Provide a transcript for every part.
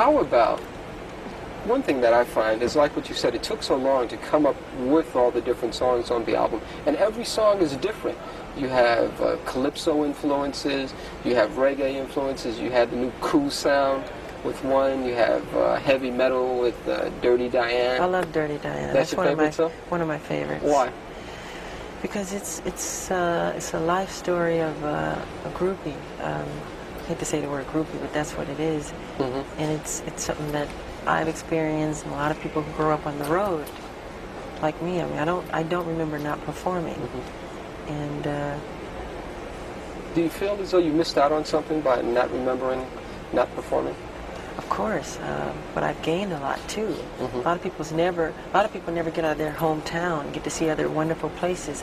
How about, one thing that I find is like what you said, it took so long to come up with all the different songs on the album, and every song is different. You have calypso influences, you have reggae influences, you had the new cool sound with one, you have heavy metal with Dirty Diane. I love Dirty Diane. That's your favorite song? One of my favorites. Why? Because it's a life story of a groupie. I hate to say the word groupie, but that's what it is. Mm-hmm. And it's something that I've experienced, and a lot of people who grow up on the road, like me. I mean, I don't remember not performing. Mm-hmm. And do you feel as though you missed out on something by not remembering, not performing? Of course, but I've gained a lot too. Mm-hmm. A lot of people never get out of their hometown and get to see other wonderful places.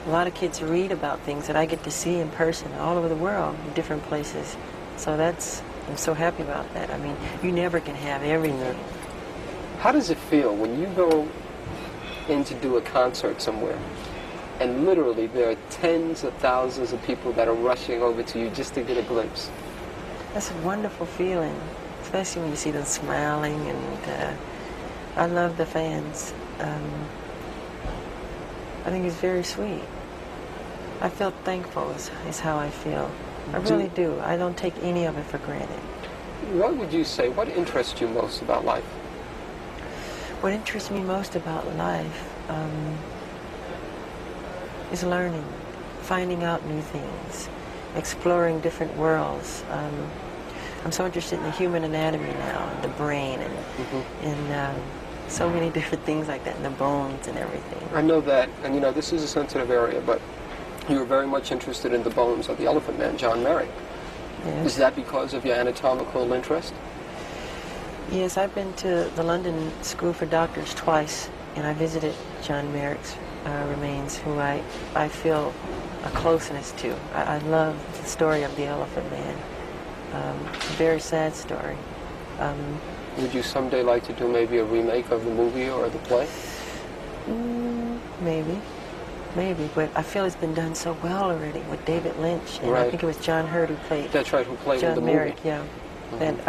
A lot of kids read about things that I get to see in person all over the world, in different places. So I'm so happy about that. I mean, you never can have everything. How does it feel when you go in to do a concert somewhere, and literally there are tens of thousands of people that are rushing over to you just to get a glimpse? That's a wonderful feeling, especially when you see them smiling, and I love the fans. I think it's very sweet. I feel thankful is how I feel. I really do. I don't take any of it for granted. What would you say, what interests you most about life? What interests me most about life is learning, finding out new things, exploring different worlds. I'm so interested in the human anatomy now, and the brain, and, mm-hmm. and so many different things like that, and the bones and everything. I know that, and you know, this is a sensitive area, but you were very much interested in the bones of the Elephant Man, John Merrick. Yes. Is that because of your anatomical interest? Yes, I've been to the London School for Doctors twice, and I visited John Merrick's remains, who I feel a closeness to. I love the story of the Elephant Man. A very sad story. Would you someday like to do maybe a remake of the movie or the play? Maybe, but I feel it's been done so well already with David Lynch, and right. I think it was John Hurt who played. That's right, who played John in the Merrick, movie. yeah. Mm-hmm. And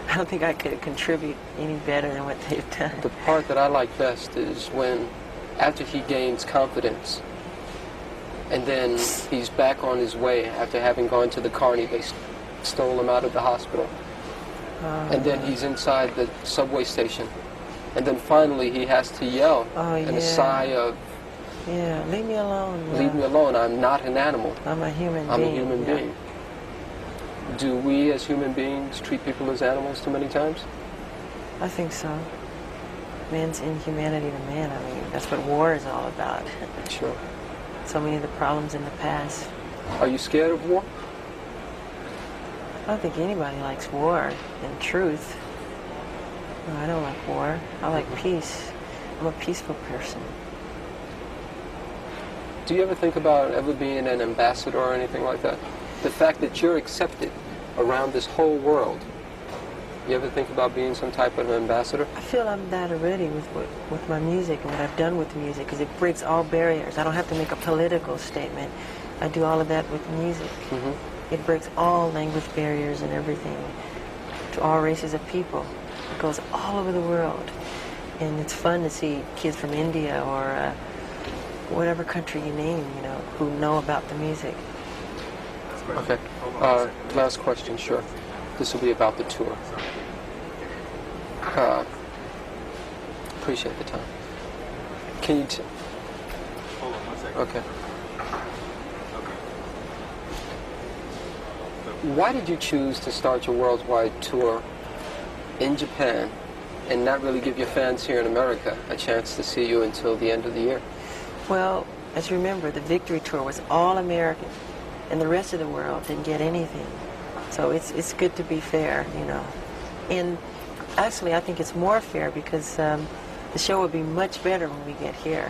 I don't think I could contribute any better than what they've done. The part that I like best is when, after he gains confidence, and then he's back on his way after having gone to the carny. They stole him out of the hospital. And then he's inside the subway station. And then finally he has to yell in a sigh of, yeah, leave me alone. Leave me alone. I'm not an animal. I'm a human being. I'm a human being. Do we as human beings treat people as animals too many times? I think so. Man's inhumanity to man. I mean, that's what war is all about. Sure. So many of the problems in the past. Are you scared of war? I don't think anybody likes war, in truth. No, I don't like war. I like peace. I'm a peaceful person. Do you ever think about ever being an ambassador or anything like that? The fact that you're accepted around this whole world. You ever think about being some type of ambassador? I feel I'm that already with my music and what I've done with music, because it breaks all barriers. I don't have to make a political statement. I do all of that with music. Mm-hmm. It breaks all language barriers and everything to all races of people. It goes all over the world. And it's fun to see kids from India or whatever country you name, you know, who know about the music. Okay. Last question, sure. This will be about the tour. Appreciate the time. Can you hold on 1 second. Okay. Why did you choose to start your worldwide tour in Japan and not really give your fans here in America a chance to see you until the end of the year? Well, as you remember, the Victory Tour was all American, and the rest of the world didn't get anything. So it's good to be fair, you know. And actually, I think it's more fair because the show will be much better when we get here.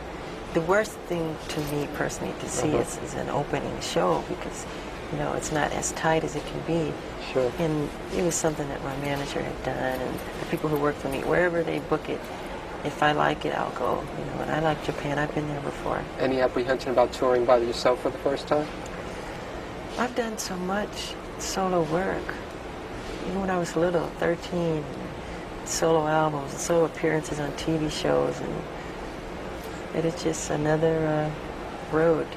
The worst thing to me personally to see is an opening show because, you know, it's not as tight as it can be. Sure. And it was something that my manager had done, and the people who work for me, wherever they book it, if I like it, I'll go. You know, and I like Japan. I've been there before. Any apprehension about touring by yourself for the first time? I've done so much solo work. You even when I was little, 13, solo albums, solo appearances on TV shows, and it is just another road.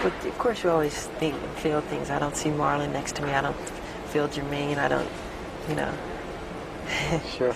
But of course you always think and feel things. I don't see Marlon next to me. I don't feel Jermaine. I don't, you know. Sure.